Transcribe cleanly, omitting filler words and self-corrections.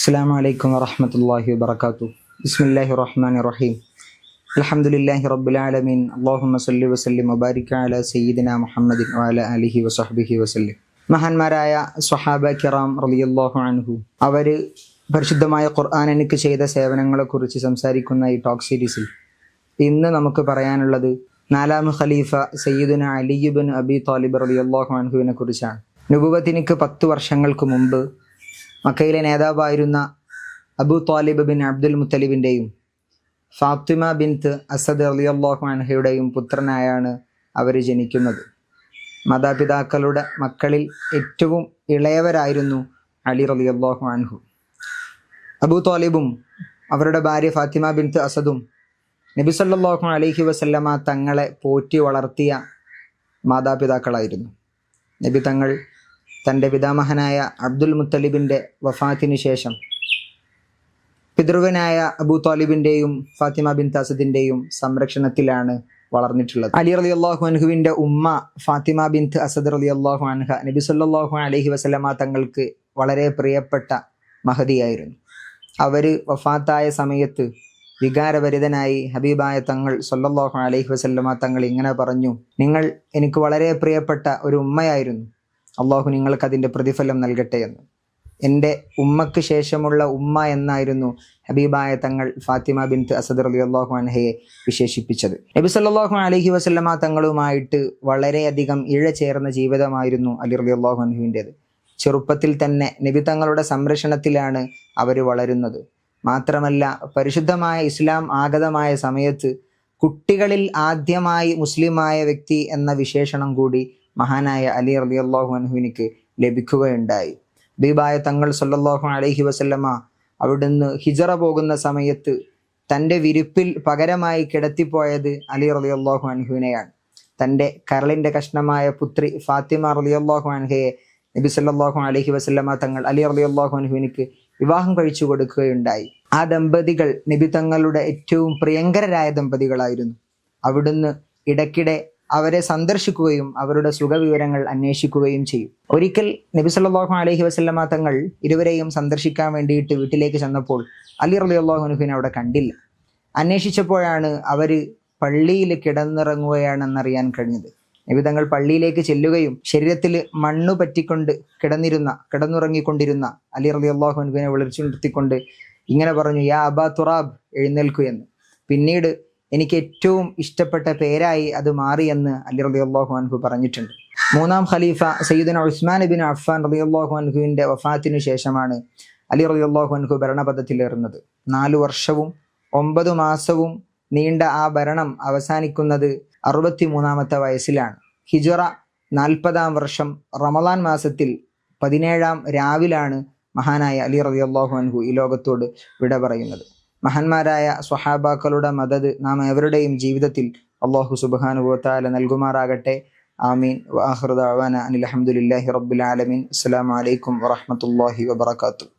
അസ്സലാമു അലൈക്കും വറഹ്മത്തുള്ളാഹി വബറകാതുഹു. ബിസ്മില്ലാഹിർ റഹ്മാനിർ റഹീം. അൽഹംദുലില്ലാഹി റബ്ബിൽ ആലമീൻ. അല്ലാഹുമ്മ സ്വല്ലി വസല്ലിം വബാരിക് അലാ സയ്യിദിനാ മുഹമ്മദിൻ വഅലാ ആലിഹി വസഹ്ബിഹി വസല്ലം. മഹാന്മാരായ സ്വഹാബ കിറാം റളിയല്ലാഹു അൻഹു അവര് പരിശുദ്ധമായ ഖുർആൻ എനിക്ക് ചെയ്ത സേവനങ്ങളെക്കുറിച്ച് സംസാരിക്കുന്ന ഈ ടോക്ക് സീരീസിൽ ഇന്ന് നമുക്ക് പറയാനുള്ളത് നാലാം ഖലീഫ സയ്യിദുന അലി ഇബ്നു അബി ത്വാലിബ് റളിയല്ലാഹു അൻഹുവിനെ കുറിച്ചാണ്. നുബുവത്തിനിക്ക് 10 വർഷങ്ങൾക്ക് മുമ്പ് മക്കയിലെ നേതാവായിരുന്ന അബൂ ത്വാലിബ് ബിൻ അബ്ദുൽ മുത്തലിബിൻ്റെയും ഫാത്തിമ ബിൻത്ത് അസദ് റളിയല്ലാഹു അൻഹയുടെയും പുത്രനായാണ് അവർ ജനിക്കുന്നത്. മാതാപിതാക്കളുടെ മക്കളിൽ ഏറ്റവും ഇളയവരായിരുന്നു അലി റളിയല്ലാഹു അൻഹു. അബൂ ത്വാലിബും അവരുടെ ഭാര്യ ഫാത്തിമ ബിൻത്ത് അസദും നബി സല്ലല്ലാഹു അലൈഹി വസല്ലമ തങ്ങളെ പോറ്റി വളർത്തിയ മാതാപിതാക്കളായിരുന്നു. നബി തങ്ങൾ തൻ്റെ പിതാമഹനായ അബ്ദുൽ മുത്തലിബിൻ്റെ വഫാത്തിന് ശേഷം പിതൃവനായ അബൂ ത്വാലിബിൻ്റെയും ഫാത്തിമ ബിൻത്ത് അസദിൻ്റെയും സംരക്ഷണത്തിലാണ് വളർന്നിട്ടുള്ളത്. അലി റളിയല്ലാഹു അൻഹുവിൻ്റെ ഉമ്മ ഫാത്തിമ ബിൻത്ത് അസദ് റളിയല്ലാഹു അൻഹ നബി സല്ലല്ലാഹു അലൈഹി വസല്ലമ തങ്ങൾക്ക് വളരെ പ്രിയപ്പെട്ട മഹദിയായിരുന്നു. അവർ വഫാത്തായ സമയത്ത് വികാരഭരിതനായി ഹബീബായ തങ്ങൾ സല്ലല്ലാഹു അലൈഹി വസല്ലമ തങ്ങൾ ഇങ്ങനെ പറഞ്ഞു: നിങ്ങൾ എനിക്ക് വളരെ പ്രിയപ്പെട്ട ഒരു ഉമ്മയായിരുന്നു, അള്ളാഹു നിങ്ങൾക്ക് അതിൻ്റെ പ്രതിഫലം നൽകട്ടെ എന്ന്. എൻ്റെ ഉമ്മക്ക് ശേഷമുള്ള ഉമ്മ എന്നായിരുന്നു ഹബീബായ തങ്ങൾ ഫാത്തിമ ബിൻത്ത് അസദ് റളിയല്ലാഹു അൻഹയെ വിശേഷിപ്പിച്ചത്. നബി സല്ലല്ലാഹു അലൈഹി വസല്ലമ തങ്ങളുമായിട്ട് വളരെയധികം ഇഴചേർന്ന ജീവിതമായിരുന്നു അലി റളിയല്ലാഹു അൻഹുവിൻ്റേത്. ചെറുപ്പത്തിൽ തന്നെ നബി തങ്ങളുടെ സംരക്ഷണത്തിലാണ് അവർ വളരുന്നത്. മാത്രമല്ല, പരിശുദ്ധമായ ഇസ്ലാം ആഗതമായ സമയത്ത് കുട്ടികളിൽ ആദ്യമായി മുസ്ലിമായ വ്യക്തി എന്ന വിശേഷണം കൂടി മഹാനായ അലി റളിയല്ലാഹു അൻഹുവിനിക്ക് ലഭിക്കുകയുണ്ടായി. ഹബീബായ തങ്ങൾ സല്ലല്ലാഹു അലൈഹി വസല്ലമ അവിടുന്ന് ഹിജറ പോകുന്ന സമയത്ത് തൻ്റെ വിരിപ്പിൽ പകരമായി കിടത്തിപ്പോയത് അലി റളിയല്ലാഹു അൻഹുവിനെയാണ്. തൻ്റെ കരളിൻ്റെ കഷ്ണമായ പുത്രി ഫാത്തിമ റളിയല്ലാഹു അൻഹയെ നബി സല്ലല്ലാഹു അലൈഹി വസല്ലമ തങ്ങൾ അലി റളിയല്ലാഹു അൻഹുവിനിക്ക് വിവാഹം കഴിച്ചു കൊടുക്കുകയുണ്ടായി. ആ ദമ്പതികൾ നബി തങ്ങളുടെ ഏറ്റവും പ്രിയങ്കരരായ ദമ്പതികളായിരുന്നു. അവിടുന്ന് ഇടയ്ക്കിടെ അവരെ സന്ദർശിക്കുകയും അവരുടെ സുഖവിവരങ്ങൾ അന്വേഷിക്കുകയും ചെയ്യും. ഒരിക്കൽ നബി സല്ലല്ലാഹു അലൈഹി വസല്ലമ തങ്ങൾ ഇരുവരെയും സന്ദർശിക്കാൻ വേണ്ടിയിട്ട് വീട്ടിലേക്ക് ചെന്നപ്പോൾ അലി റളിയല്ലാഹു അൻഹുവിനെ അവിടെ കണ്ടില്ല. അന്വേഷിച്ചപ്പോഴാണ് അവർ പള്ളിയിൽ കിടന്നിറങ്ങുകയാണെന്നറിയാൻ കഴിഞ്ഞത്. നബി തങ്ങൾ പള്ളിയിലേക്ക് ചെല്ലുകയും ശരീരത്തിൽ മണ്ണു പറ്റിക്കൊണ്ട് കിടന്നുറങ്ങിക്കൊണ്ടിരുന്ന അലി റളിയല്ലാഹു അൻഹുവിനെ വിളിച്ചു നിർത്തിക്കൊണ്ട് ഇങ്ങനെ പറഞ്ഞു: യാ അബാ തുറാബ്, എഴുന്നേൽക്കൂ എന്ന്. പിന്നീട് എനിക്ക് ഏറ്റവും ഇഷ്ടപ്പെട്ട പേരായി അത് മാറിയെന്ന് അലി റളിയല്ലാഹു അൻഹു പറഞ്ഞിട്ടുണ്ട്. മൂന്നാം ഖലീഫ സയ്യിദുന ഉസ്മാൻ ഇബ്നു അഫ്ഫാൻ റളിയല്ലാഹു അൻഹുവിൻ്റെ വഫാത്തിനു ശേഷമാണ് അലി റളിയല്ലാഹു അൻഹു ഭരണപദത്തിലേറുന്നത്. 4 വർഷവും 9 മാസവും നീണ്ട ആ ഭരണം അവസാനിക്കുന്നത് 63-ാമത്തെ വയസ്സിലാണ്. ഹിജ്റ 40-ാം വർഷം റമളാൻ മാസത്തിൽ 17-ാം രാവിലാണ് മഹാനായ അലി റളിയല്ലാഹു അൻഹു ഈ ലോകത്തോട് വിട പറയുന്നത്. മഹാന്മാരായ സ്വഹാബാക്കളുടെ മദദ് നാം എവരുടെയും ജീവിതത്തിൽ അല്ലാഹു സുബ്ഹാനഹു വ തആല നൽകുമാറാകട്ടെ. ആമീൻ. വആഖിറു ദഅവാന അനിൽ ഹംദുലില്ലാഹി റബ്ബിൽ ആലമീൻ. അസ്സലാമു അലൈക്കും വറഹ്മത്തുള്ളാഹി വബറകാതുഹു.